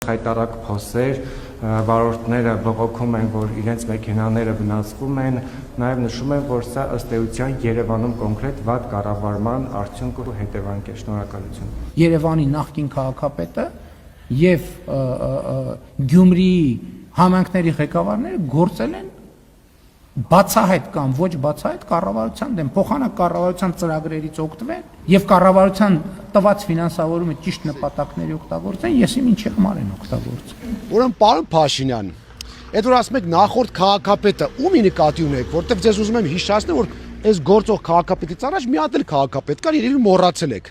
Հայտարարակ փոսեր, վարորդները բողոքում են, որ իրենց մեքենաները վնասվում են, նաև նշում են, որ սա ըստ էության Երևանում կոնկրետ վատ կառավարման արդյունք ու հետևանք է։ Շնորհակալություն։ Երևանի նախկին քաղաքապետը եւ Գյումրիի համայնքների ղեկավարները գործել են բացահայտ կամ ոչ բացահայտ կառավարության դեմ, փոխանակ կառավարության ծրագրերից օգտվեն եւ կառավարության տված ֆինանսավորումը ճիշտ նպատակների օգտագործեն, ես իմ ինչի համար են օգտագործել։ Ուրեմն պարոն Փաշինյան, այդ որ ասում եք նախորդ քաղաքապետը ումի նկատի ունեք, որտեղ ձեզ ուզում եմ հիշեցնել, որ այս գործող քաղաքապետից առաջ մի հատ էլ քաղաքապետ կար, երևի մոռացել եք։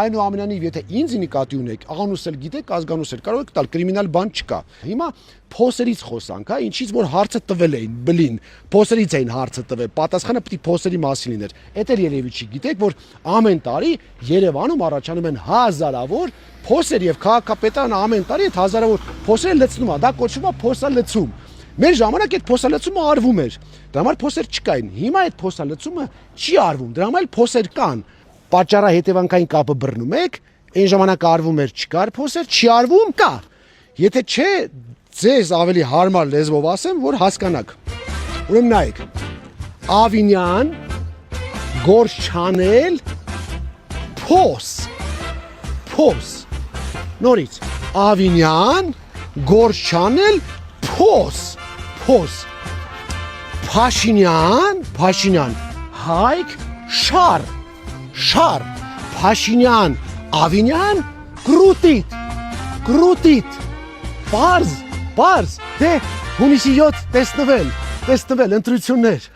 Այնուամենայնիվ, եթե ինձ նկատի ունեք, աղանուս էլ գիտեք, ազգանուս էլ կարող եք տալ, կրիմինալ բան չկա։ Հիմա փոսերից խոսանք, հա, ինչից որ հարցը տվել էին, բլին, փոսերից էին հարցը տվել, պատասխանը պիտի փոսերի մասին լիներ։ Էդ էլ երևի չգիտեք, որ ամեն տարի Երևանում առաջանում են հազարավոր փոսեր եւ քաղաքապետարանը ամեն տարի այդ հազարավոր փոսերը լցնում է, դա կոչվում է փոսալցում։ Մեր ժամանակ այդ փոսալցումը արվում էր։ Դրա համար փոսեր չկային։ Հիմա այդ փոսալցումը չի արվում։ Դրա համար փոսեր կան։ Պատճառը հետևանքային կապը բռնում եք, այն ժամանակ արվում էր, չկար փոսեր, չի արվում, կա։ Եթե չէ, ձեզ ավելի հարմար լեզվով ասեմ, որ հասկանաք։ Ուրեմն նայեք։ Ավինյան, գործ չանել, փոս։ Նորից, Ավինյան, գործ չանել, փոս։ Փաշինյան, Հայկ, շար, Փաշինյան, Ավինյան, գրուտիտ, պարզ, դե հունիսի 7 տեսնվել, ընտրություններ։